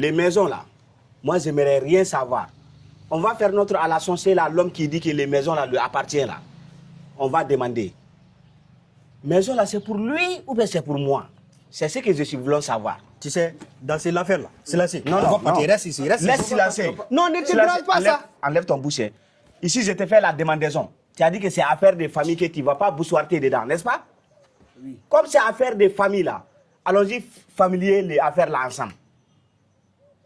Les maisons là, moi j'aimerais rien savoir. On va faire notre allation, c'est là l'homme qui dit que les maisons là lui appartiennent là. On va demander. Maison là c'est pour lui ou bien c'est pour moi? C'est ce que je suis voulu savoir. Tu sais, dans cette affaire-là, silencieux. Non, non, non. Reste ici, reste Laisse ici. silencieux. Non, ne te branche pas ça. Enlève ton boucher. Ici, je te fais la demandaison. Tu as dit que c'est affaire de famille que tu ne vas pas boussoirter dedans, n'est-ce pas? Oui. Comme c'est affaire de famille là, allons-y familier les affaires là ensemble.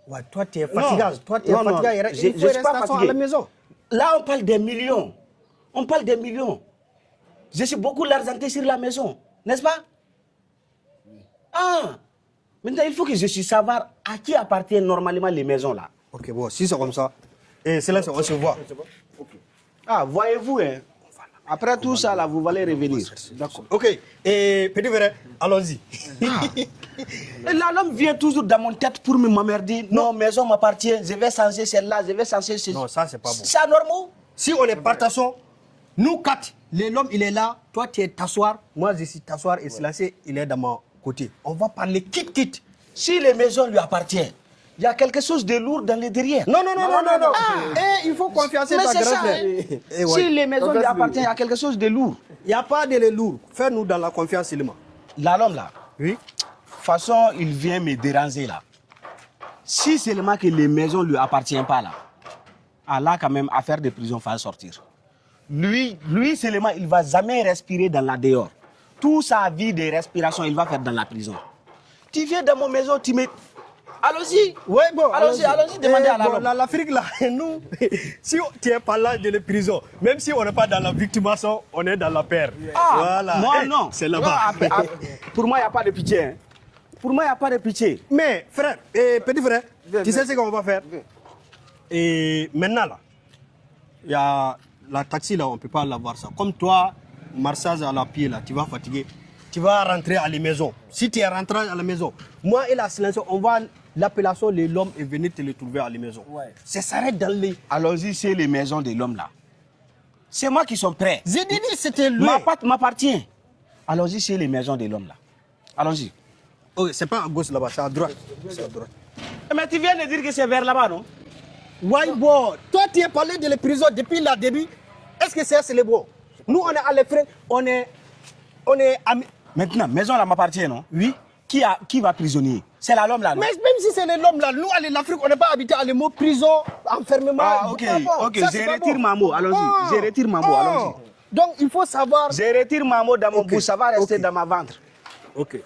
Ouais, toi, tu es fatigué. Toi, tu es fatigué. Je ne suis pas fatigué. À la maison. Là, on parle des millions. On parle des millions. Je suis beaucoup l'argenté sur la maison, n'est-ce pas? Oui. Ah! Maintenant, il faut que je puisse savoir à qui appartiennent normalement les maisons là. Ok, bon, si c'est comme ça, et c'est là on se voit. Okay. Ah, voyez-vous, hein? Après tout ça, là, vous allez revenir. D'accord. Ok, et petit frère, allons-y. Ah. Et là, l'homme vient toujours dans mon tête pour m'emmerder. Non, maison m'appartient, je vais changer celle-là, je vais changer celle-là. Non, ça, c'est pas bon. C'est anormal. Si on est partageons, nous quatre, l'homme, il est là, toi, tu es t'asseoir, moi, je suis t'asseoir, et silencieux, il est dans mon côté. On va parler quitte. Si les maisons lui appartiennent, il y a quelque chose de lourd dans les derrière. Non. Et il faut confiancer dans grand frère. Si les maisons lui appartiennent, il y a quelque chose de lourd. Il n'y a pas de lourd. Fais-nous dans la confiance seulement. Là, l'homme là. Oui. De toute façon, il vient me déranger là. Si seulement que les maisons ne lui appartiennent pas là, Allah quand même affaire de prison va sortir. Lui seulement, il ne va jamais respirer dans la dehors. Toute sa vie de respiration, il va faire dans la prison. Tu viens dans mon maison, tu me... Allons-y. Oui, bon. Allons-y, demandez à l'homme. L'Afrique, là, nous, si tu n'es pas là de la prison, même si on n'est pas dans la victimation, on est dans la paix. Ah, voilà. moi, non. C'est là-bas. Pour moi, il n'y a pas de pitié. Hein. Pour moi, il n'y a pas de pitié. Mais, frère, petit frère, tu sais ce qu'on va faire? Et maintenant, là, il y a la taxi, là, on ne peut pas l'avoir ça. Comme toi, marsage à la pied, là, tu vas fatiguer. Tu vas rentrer à la maison. Si tu es rentré à la maison, moi et la silence, on va l'appellation de l'homme et venir te le trouver à la maison. Ouais. Ça s'arrête dans les... Allons-y, c'est les maisons de l'homme là. C'est moi qui sont prêts. J'ai dit c'était lui. M'appartient. Allons-y, c'est les maisons de l'homme là. Allons-y. Oh, c'est pas à gauche là-bas, c'est à droite. C'est à droite. Mais tu viens de dire que c'est vers là-bas, non? Ouais, bon. Toi, tu as parlé de la prison depuis le début. Est-ce que c'est le bon? Nous, on est à l'effet, on est amis. Maintenant, maison là m'appartient, non? Oui. Qui va prisonnier? C'est l'homme là, non? Mais même si c'est l'homme là, nous, en Afrique, on n'est pas habitué à les mots prison, enfermement. Ah, ok, je retire ma mot, allons-y. Je retire ma mot, allons-y. Donc, il faut savoir... Je retire ma mot dans mon bouche, ça va rester dans ma ventre. Ok.